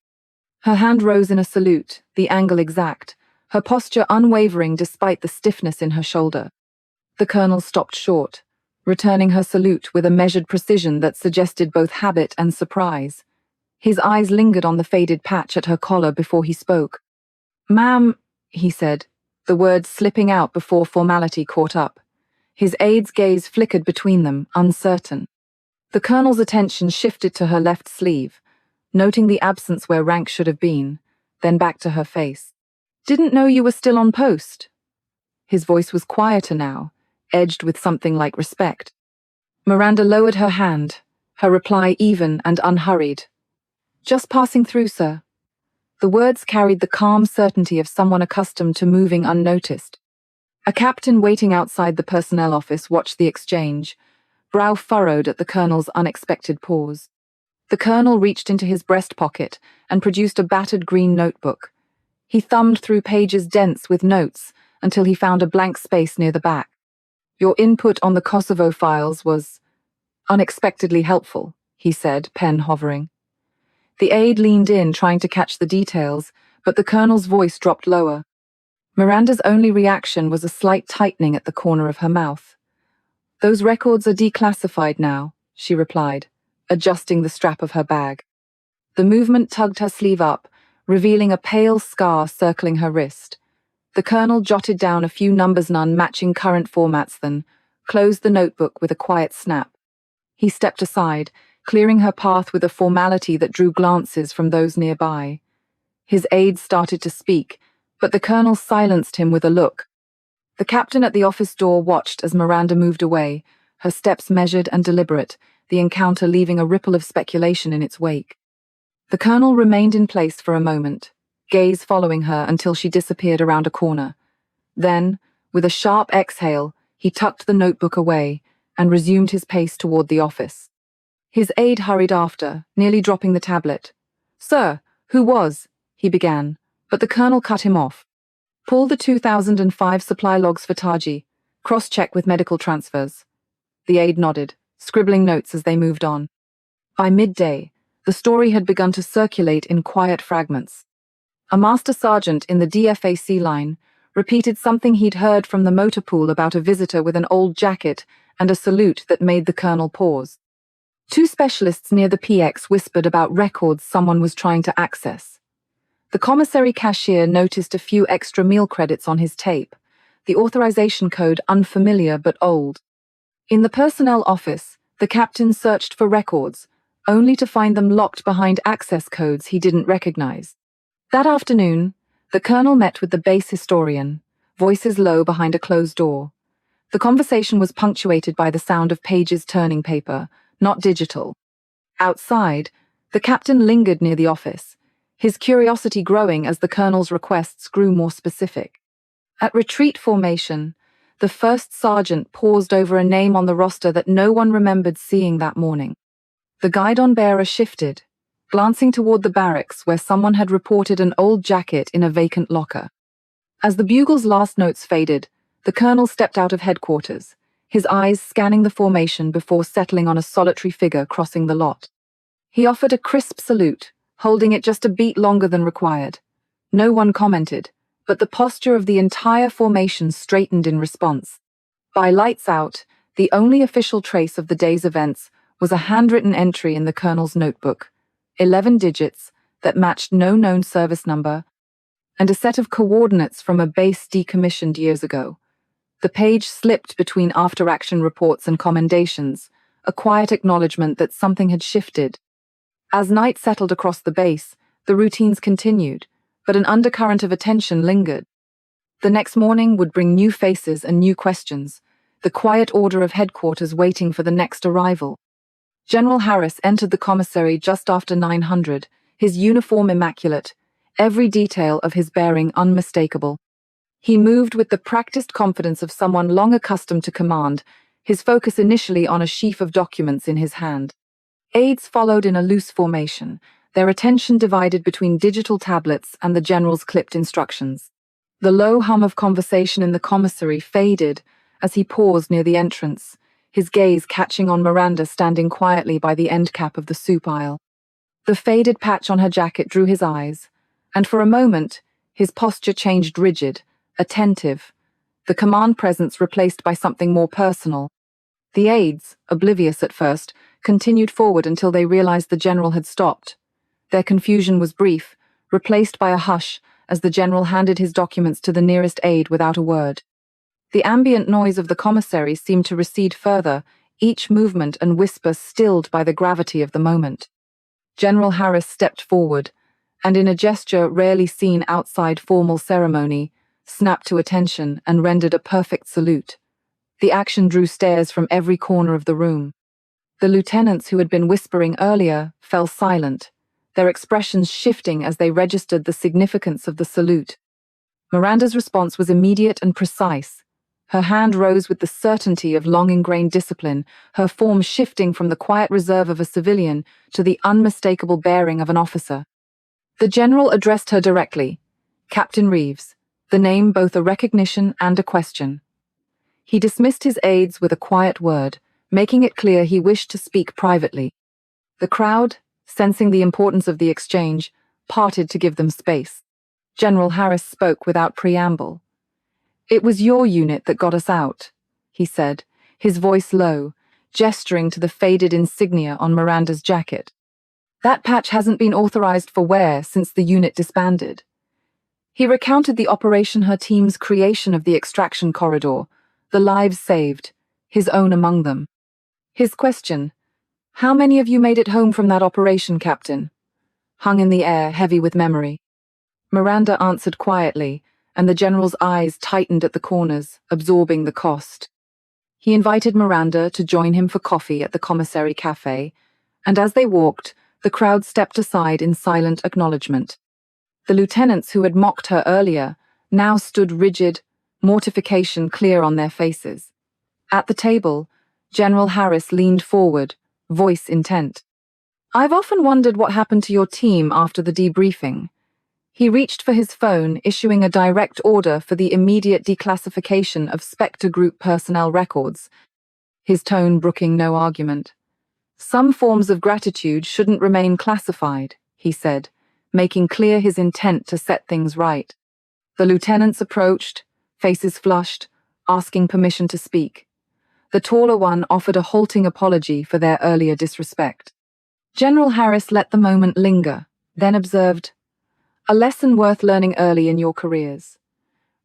Her hand rose in a salute, the angle exact, her posture unwavering despite the stiffness in her shoulder. The colonel stopped short, returning her salute with a measured precision that suggested both habit and surprise. His eyes lingered on the faded patch at her collar before he spoke. "Ma'am," he said, the words slipping out before formality caught up. His aide's gaze flickered between them, uncertain. The colonel's attention shifted to her left sleeve, noting the absence where rank should have been, then back to her face. "Didn't know you were still on post." His voice was quieter now, edged with something like respect. Miranda lowered her hand, her reply even and unhurried. "Just passing through, sir." The words carried the calm certainty of someone accustomed to moving unnoticed. A captain waiting outside the personnel office watched the exchange, brow furrowed at the colonel's unexpected pause. The colonel reached into his breast pocket and produced a battered green notebook. He thumbed through pages dense with notes until he found a blank space near the back. "Your input on the Kosovo files was unexpectedly helpful," he said, pen hovering. The aide leaned in, trying to catch the details, but the colonel's voice dropped lower. Miranda's only reaction was a slight tightening at the corner of her mouth. "Those records are declassified now," she replied, adjusting the strap of her bag. The movement tugged her sleeve up, revealing a pale scar circling her wrist. The colonel jotted down a few numbers, none matching current formats, then closed the notebook with a quiet snap. He stepped aside, clearing her path with a formality that drew glances from those nearby. His aide started to speak, but the colonel silenced him with a look. The captain at the office door watched as Miranda moved away, her steps measured and deliberate, the encounter leaving a ripple of speculation in its wake. The colonel remained in place for a moment, gaze following her until she disappeared around a corner. Then, with a sharp exhale, he tucked the notebook away and resumed his pace toward the office. His aide hurried after, nearly dropping the tablet. "Sir, who was?" he began, but the colonel cut him off. "Pull the 2005 supply logs for Taji. Cross-check with medical transfers." The aide nodded, scribbling notes as they moved on. By midday, the story had begun to circulate in quiet fragments. A master sergeant in the DFAC line repeated something he'd heard from the motor pool about a visitor with an old jacket and a salute that made the colonel pause. Two specialists near the PX whispered about records someone was trying to access. The commissary cashier noticed a few extra meal credits on his tape, the authorization code unfamiliar but old. In the personnel office, the captain searched for records, only to find them locked behind access codes he didn't recognize. That afternoon, The colonel met with the base historian, voices low behind a closed door. The conversation was punctuated by the sound of pages turning paper, not digital. Outside, the captain lingered near the office, his curiosity growing as the colonel's requests grew more specific. At retreat formation, the first sergeant paused over a name on the roster that no one remembered seeing that morning. The guidon-bearer shifted, glancing toward the barracks where someone had reported an old jacket in a vacant locker. As the bugle's last notes faded, the colonel stepped out of headquarters, his eyes scanning the formation before settling on a solitary figure crossing the lot. He offered a crisp salute, holding it just a beat longer than required. No one commented, but the posture of the entire formation straightened in response. By lights out, the only official trace of the day's events was a handwritten entry in the colonel's notebook, 11 digits that matched no known service number, and a set of coordinates from a base decommissioned years ago. The page slipped between after-action reports and commendations, a quiet acknowledgement that something had shifted. As night settled across the base, the routines continued, but an undercurrent of attention lingered. The next morning would bring new faces and new questions, the quiet order of headquarters waiting for the next arrival. General Harris entered the commissary just after 900, his uniform immaculate, every detail of his bearing unmistakable. He moved with the practiced confidence of someone long accustomed to command, his focus initially on a sheaf of documents in his hand. Aides followed in a loose formation, their attention divided between digital tablets and the general's clipped instructions. The low hum of conversation in the commissary faded as he paused near the entrance, his gaze catching on Miranda standing quietly by the end cap of the soup aisle. The faded patch on her jacket drew his eyes, and for a moment, his posture changed rigid, attentive, the command presence replaced by something more personal. The aides, oblivious at first, continued forward until they realized the general had stopped. Their confusion was brief, replaced by a hush as the general handed his documents to the nearest aide without a word. The ambient noise of the commissary seemed to recede further, each movement and whisper stilled by the gravity of the moment. General Harris stepped forward, and in a gesture rarely seen outside formal ceremony, snapped to attention and rendered a perfect salute. The action drew stares from every corner of the room. The lieutenants who had been whispering earlier fell silent, their expressions shifting as they registered the significance of the salute. Miranda's response was immediate and precise. Her hand rose with the certainty of long-ingrained discipline, her form shifting from the quiet reserve of a civilian to the unmistakable bearing of an officer. The general addressed her directly, Captain Reeves, the name both a recognition and a question. He dismissed his aides with a quiet word, making it clear he wished to speak privately. The crowd, sensing the importance of the exchange, parted to give them space. General Harris spoke without preamble. "It was your unit that got us out," he said, his voice low, gesturing to the faded insignia on Miranda's jacket. "That patch hasn't been authorized for wear since the unit disbanded." He recounted the operation her team's creation of the extraction corridor, the lives saved, his own among them. His question, "How many of you made it home from that operation, Captain?" hung in the air, heavy with memory. Miranda answered quietly, and the general's eyes tightened at the corners, absorbing the cost. He invited Miranda to join him for coffee at the Commissary Cafe, and as they walked, the crowd stepped aside in silent acknowledgement. The lieutenants who had mocked her earlier now stood rigid, mortification clear on their faces. At the table, General Harris leaned forward, voice intent. "I've often wondered what happened to your team after the debriefing." He reached for his phone, issuing a direct order for the immediate declassification of Spectre Group personnel records, his tone brooking no argument. "Some forms of gratitude shouldn't remain classified," he said, making clear his intent to set things right. The lieutenants approached, faces flushed, asking permission to speak. The taller one offered a halting apology for their earlier disrespect. General Harris let the moment linger, then observed, "A lesson worth learning early in your careers."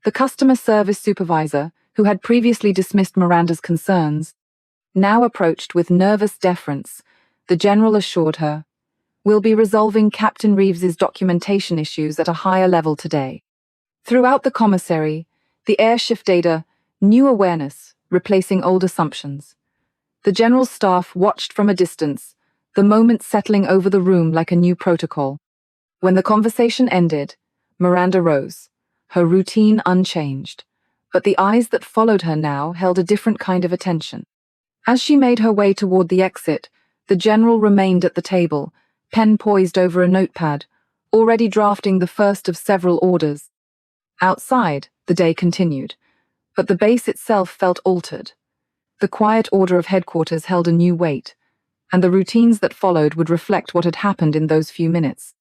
The customer service supervisor, who had previously dismissed Miranda's concerns, now approached with nervous deference. The general assured her, "We'll be resolving Captain Reeves's documentation issues at a higher level today." Throughout the commissary, the air shifted a new awareness, replacing old assumptions. The general staff watched from a distance, the moment settling over the room like a new protocol. When the conversation ended, Miranda rose, her routine unchanged, but the eyes that followed her now held a different kind of attention. As she made her way toward the exit, the general remained at the table, pen poised over a notepad, already drafting the first of several orders. Outside, the day continued, but the base itself felt altered. The quiet order of headquarters held a new weight, and the routines that followed would reflect what had happened in those few minutes.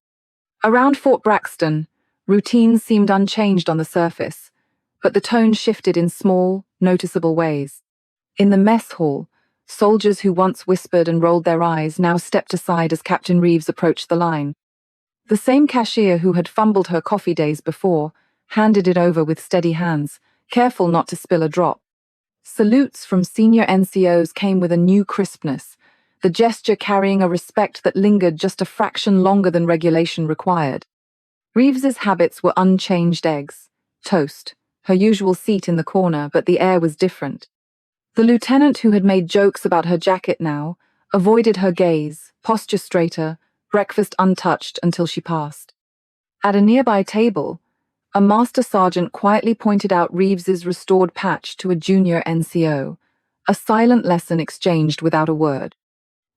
Around Fort Braxton, routines seemed unchanged on the surface, but the tone shifted in small, noticeable ways. In the mess hall, soldiers who once whispered and rolled their eyes now stepped aside as Captain Reeves approached the line. The same cashier who had fumbled her coffee days before handed it over with steady hands, careful not to spill a drop. Salutes from senior NCOs came with a new crispness, the gesture carrying a respect that lingered just a fraction longer than regulation required. Reeves's habits were unchanged: eggs, toast, her usual seat in the corner, but the air was different. The lieutenant who had made jokes about her jacket now avoided her gaze, posture straighter, breakfast untouched until she passed. At a nearby table, a master sergeant quietly pointed out Reeves's restored patch to a junior NCO, a silent lesson exchanged without a word.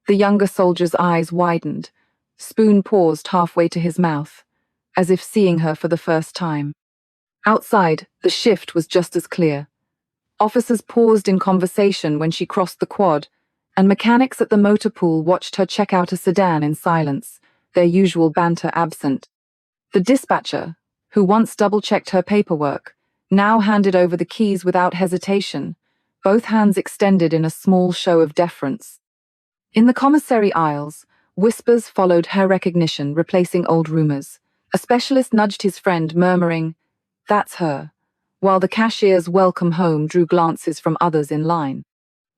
The younger soldier's eyes widened, spoon paused halfway to his mouth, as if seeing her for the first time. Outside, the shift was just as clear. Officers paused in conversation when she crossed the quad, and mechanics at the motor pool watched her check out a sedan in silence, their usual banter absent. The dispatcher, who once double-checked her paperwork, now handed over the keys without hesitation, both hands extended in a small show of deference. In the commissary aisles, whispers followed her recognition, replacing old rumors. A specialist nudged his friend, murmuring, "That's her," while the cashier's welcome home drew glances from others in line.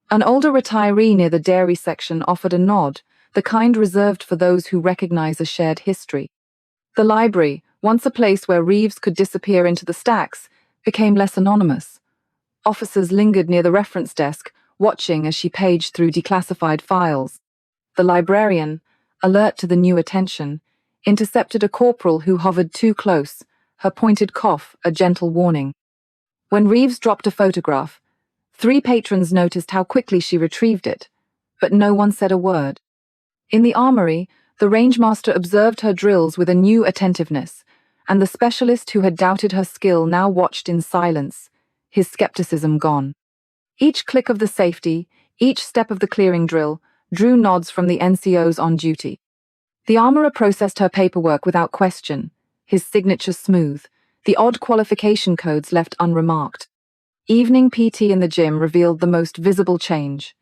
An older retiree near the dairy section offered a nod, the kind reserved for those who recognize a shared history. The library, once a place where Reeves could disappear into the stacks, became less anonymous. Officers lingered near the reference desk, watching as she paged through declassified files. The librarian, alert to the new attention, intercepted a corporal who hovered too close, her pointed cough a gentle warning. When Reeves dropped a photograph, 3 patrons noticed how quickly she retrieved it, but no one said a word. In the armory, the rangemaster observed her drills with a new attentiveness, and the specialist who had doubted her skill now watched in silence, his skepticism gone. Each click of the safety, each step of the clearing drill, drew nods from the NCOs on duty. The armorer processed her paperwork without question, his signature smooth, the odd qualification codes left unremarked. Evening PT in the gym revealed the most visible change.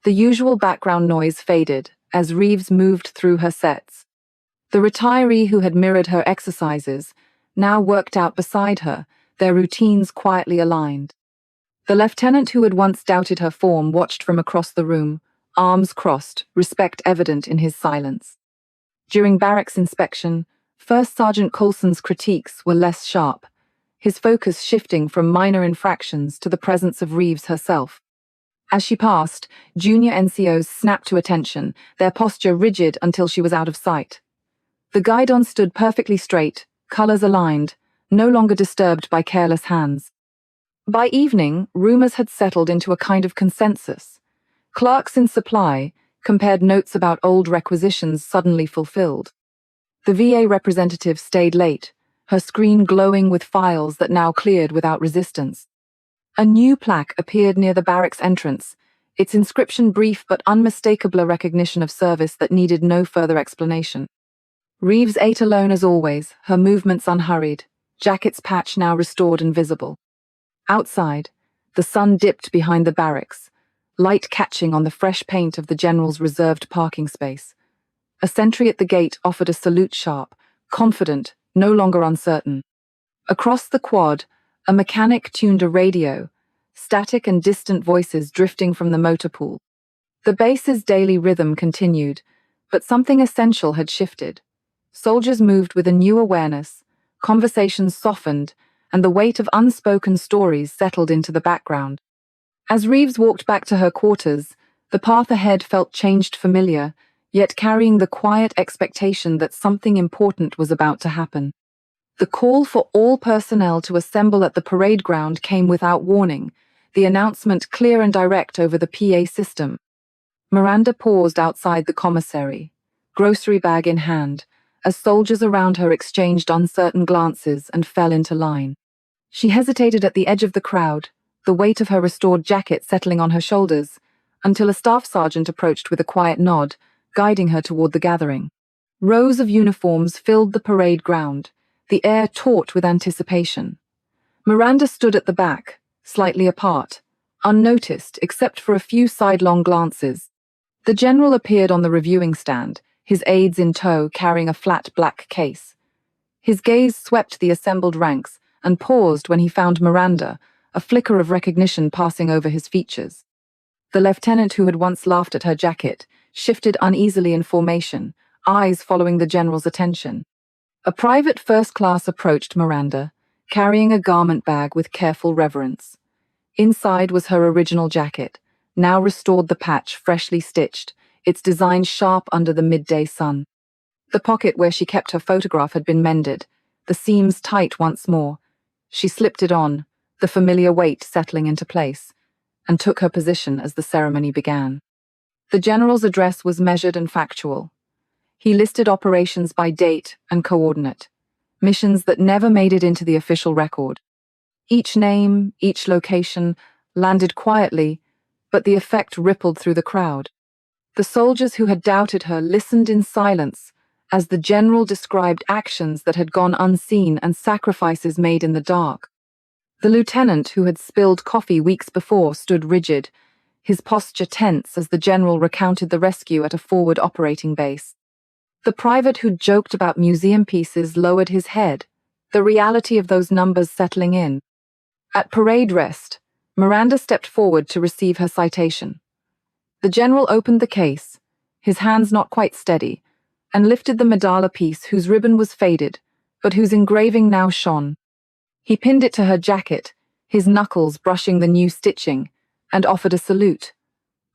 The usual background noise faded as Reeves moved through her sets. The retiree who had mirrored her exercises now worked out beside her, their routines quietly aligned. The lieutenant who had once doubted her form watched from across the room, arms crossed, respect evident in his silence. During Barracks inspection, First Sergeant Coulson's critiques were less sharp, his focus shifting from minor infractions to the presence of Reeves herself. As she passed, junior NCOs snapped to attention, their posture rigid until she was out of sight. The guidon stood perfectly straight, colors aligned, no longer disturbed by careless hands. By evening, rumors had settled into a kind of consensus. Clerks in supply compared notes about old requisitions suddenly fulfilled. The VA representative stayed late, her screen glowing with files that now cleared without resistance. A new plaque appeared near the barracks entrance, its inscription brief but unmistakable, a recognition of service that needed no further explanation. Reeves ate alone as always, her movements unhurried, jacket's patch now restored and visible. Outside, the sun dipped behind the barracks, light catching on the fresh paint of the general's reserved parking space. A sentry at the gate offered a salute sharp, confident, no longer uncertain. Across the quad, a mechanic tuned a radio, static and distant voices drifting from the motor pool. The base's daily rhythm continued, but something essential had shifted. Soldiers moved with a new awareness, conversations softened, and the weight of unspoken stories settled into the background. As Reeves walked back to her quarters, the path ahead felt changed familiar, yet carrying the quiet expectation that something important was about to happen. The call for all personnel to assemble at the parade ground came without warning, the announcement clear and direct over the PA system. Miranda paused outside the commissary, grocery bag in hand, as soldiers around her exchanged uncertain glances and fell into line. She hesitated at the edge of the crowd, the weight of her restored jacket settling on her shoulders, until a staff sergeant approached with a quiet nod, guiding her toward the gathering. Rows of uniforms filled the parade ground, the air taut with anticipation. Miranda stood at the back, slightly apart, unnoticed except for a few sidelong glances. The general appeared on the reviewing stand, his aides in tow carrying a flat black case. His gaze swept the assembled ranks and paused when he found Miranda, a flicker of recognition passing over his features. The lieutenant who had once laughed at her jacket shifted uneasily in formation, eyes following the general's attention. A private first class approached Miranda, carrying a garment bag with careful reverence. Inside was her original jacket, now restored the patch freshly stitched, its design sharp under the midday sun. The pocket where she kept her photograph had been mended, the seams tight once more. She slipped it on, the familiar weight settling into place, and took her position as the ceremony began. The general's address was measured and factual. He listed operations by date and coordinate, missions that never made it into the official record. Each name, each location, landed quietly, but the effect rippled through the crowd. The soldiers who had doubted her listened in silence as the general described actions that had gone unseen and sacrifices made in the dark. The lieutenant who had spilled coffee weeks before stood rigid, his posture tense as the general recounted the rescue at a forward operating base. The private who'd joked about museum pieces lowered his head, the reality of those numbers settling in. At parade rest, Miranda stepped forward to receive her citation. The general opened the case, his hands not quite steady, and lifted the medalla piece whose ribbon was faded, but whose engraving now shone. He pinned it to her jacket, his knuckles brushing the new stitching, and offered a salute.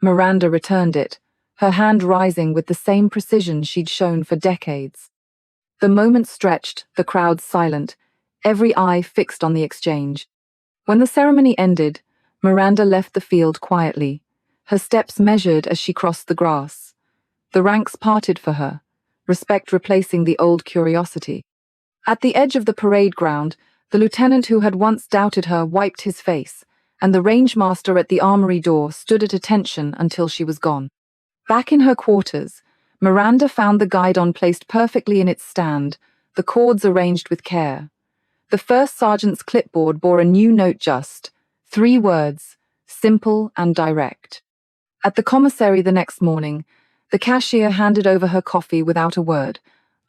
Miranda returned it, her hand rising with the same precision she'd shown for decades. The moment stretched, the crowd silent, every eye fixed on the exchange. When the ceremony ended, Miranda left the field quietly, her steps measured as she crossed the grass. The ranks parted for her, respect replacing the old curiosity. At the edge of the parade ground, the lieutenant who had once doubted her wiped his face, and the rangemaster at the armory door stood at attention until she was gone. Back in her quarters, Miranda found the guidon placed perfectly in its stand, the cords arranged with care. The first sergeant's clipboard bore a new note just, 3 words, simple and direct. At the commissary the next morning, the cashier handed over her coffee without a word,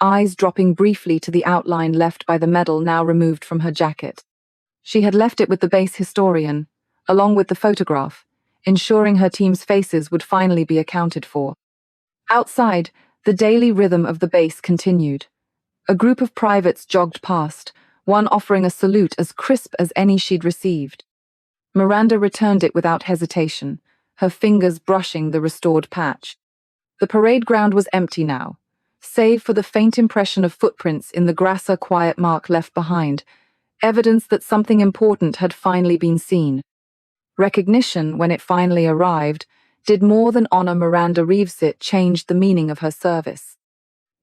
eyes dropping briefly to the outline left by the medal now removed from her jacket. She had left it with the base historian, along with the photograph, ensuring her team's faces would finally be accounted for. Outside, the daily rhythm of the base continued. A group of privates jogged past, one offering a salute as crisp as any she'd received. Miranda returned it without hesitation, her fingers brushing the restored patch. The parade ground was empty now, save for the faint impression of footprints in the grasser quiet mark left behind, evidence that something important had finally been seen. Recognition, when it finally arrived, did more than honor Miranda Reeves. It changed the meaning of her service.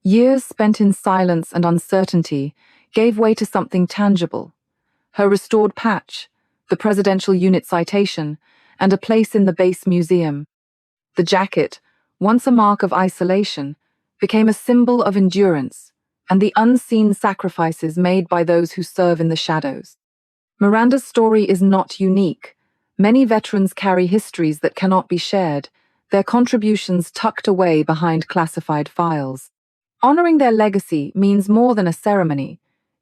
Years spent in silence and uncertainty gave way to something tangible. Her restored patch, the presidential unit citation, and a place in the base museum. The jacket, once a mark of isolation, became a symbol of endurance and the unseen sacrifices made by those who serve in the shadows. Miranda's story is not unique. Many veterans carry histories that cannot be shared, their contributions tucked away behind classified files. Honoring their legacy means more than a ceremony.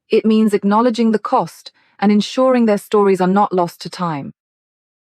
It means acknowledging the cost and ensuring their stories are not lost to time.